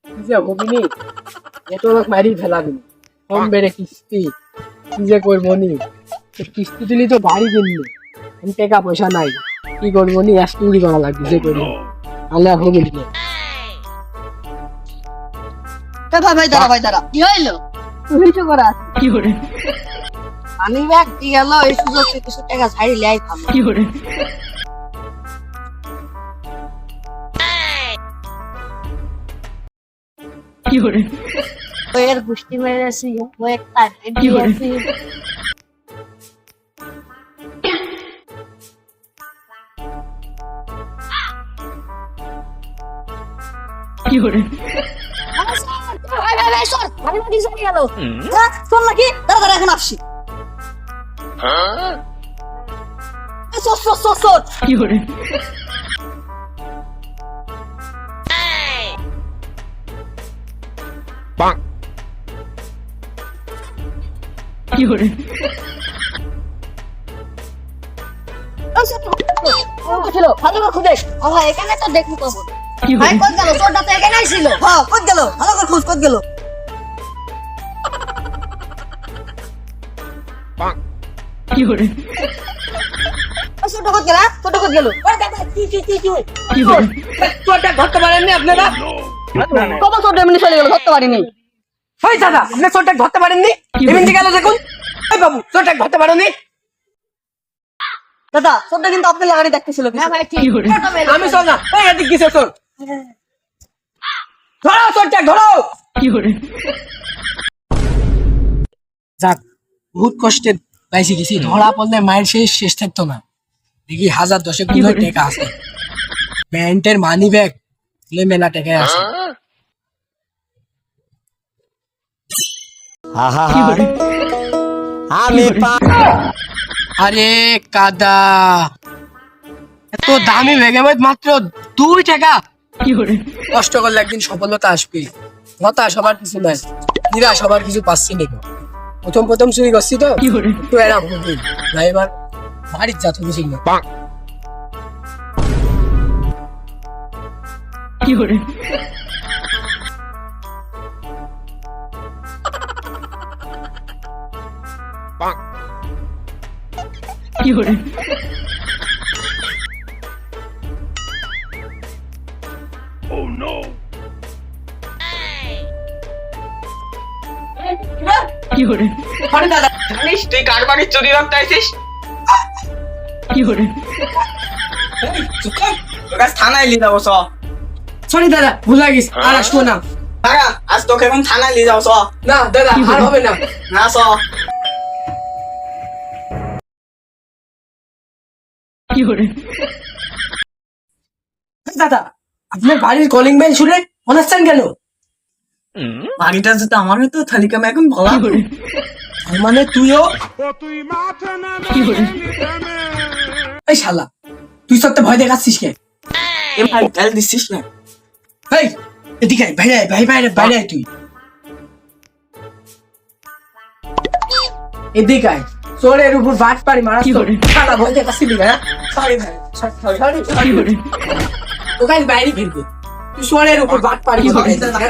যে হবিনি এত লোক মারি ফেলাবি কম বেড়ে কিস্তি কি যে করবো নি কিস্তি দিলি তো গাড়ি কিনলি আমি টাকা পয়সা নাই কি করবো নি অ্যাস্টিং করা লাগবে যে করবো আল্লাহ হবিনি ভাই দাঁড়া কি হইলো কিছু করা কি করে আমি ব্যাগ দিয়ে গেল এই সুযোগ কিছু টাকা ছাড়িলে আই খাবো কি করে কি করে এর গুষ্টি মেরেছি ও একটা রেডি আছে কি করে এখন আসছি কি করে কি করে এখানে তো দেখবো কখন ভাই কত গেল চোরটা তো এখানেই ছিল হ্যাঁ কত গেল ভালো করে খোঁজ কত গেল কি করে চোরটা কত গেল চোরটা কত গেল কি করে চোরটা ধরতে পারেননি আপনারা কত চোরটা এমনি চলে গেল ধরতে পারিনি ওই দাদা আপনি চোরটা ধরতে পারেননি এমনি গেল দেখুন এই বাবু চোরটা ধরতে পারেননি দাদা চোরটা কিন্তু আপনার লাগানি দেখতেছিল আমি চল না এই এদিক কিসে চোর ধরো চোরটা ধরো কি করে যাক বহুত কষ্টে পাইছি গেছি ধরা পড়লে মায়ের শেষ থাকতো না দেখি 1000 গুলো টাকা আছে ব্যান্ডের মানি ব্যাগ মেলা টাকা আছে আমি আরে কাদা এত দামি ব্যাগে মাত্র 2 টাকা কি করে কষ্ট করলে একদিন সফলতা আসবে হতাশ সবার কিছু নাই নিরাশ সবার কিছু পাচ্ছি না প্রথম চুরি করছি তো কি করে একটু এরা ভুল না এবার বাড়ির যা কিছু না কি করে কি করে কি করে আরে দাদা জানিস তুই কার বাড়ির চুরি রাখতে আইছিস কি করে তোকে থানায় নিয়ে যাবো সরি দাদা ভুলে গেছি আর আসবো না দাঁড়া আজ তোকে এখন থানায় নিয়ে যাবো না দাদা আর হবে না না কি করে দাদা আপনার বাড়ির কলিং বেল শুনে অনাচ্ছেন কেন বাড়িটা যেটা আমার তো তালিকা আমি এখন ভালো কি করে মানে তুইও কি করে এই শালা তুই সত্যি ভয় দেখাচ্ছিস কে ভাই তেল দিচ্ছিস না এই এদিকে আয়, বাইরে আয়, বাইরে আয় তুই এদিকে আয় চোরের উপর বাট পারি মারা কি করে? শালা ভয় দেখাচ্ছিলি না সরি ভাই সরি কি করে তোকে আজ বাইরে ফিরবো তুই চোরের উপর বাট পারি কি করে? মারা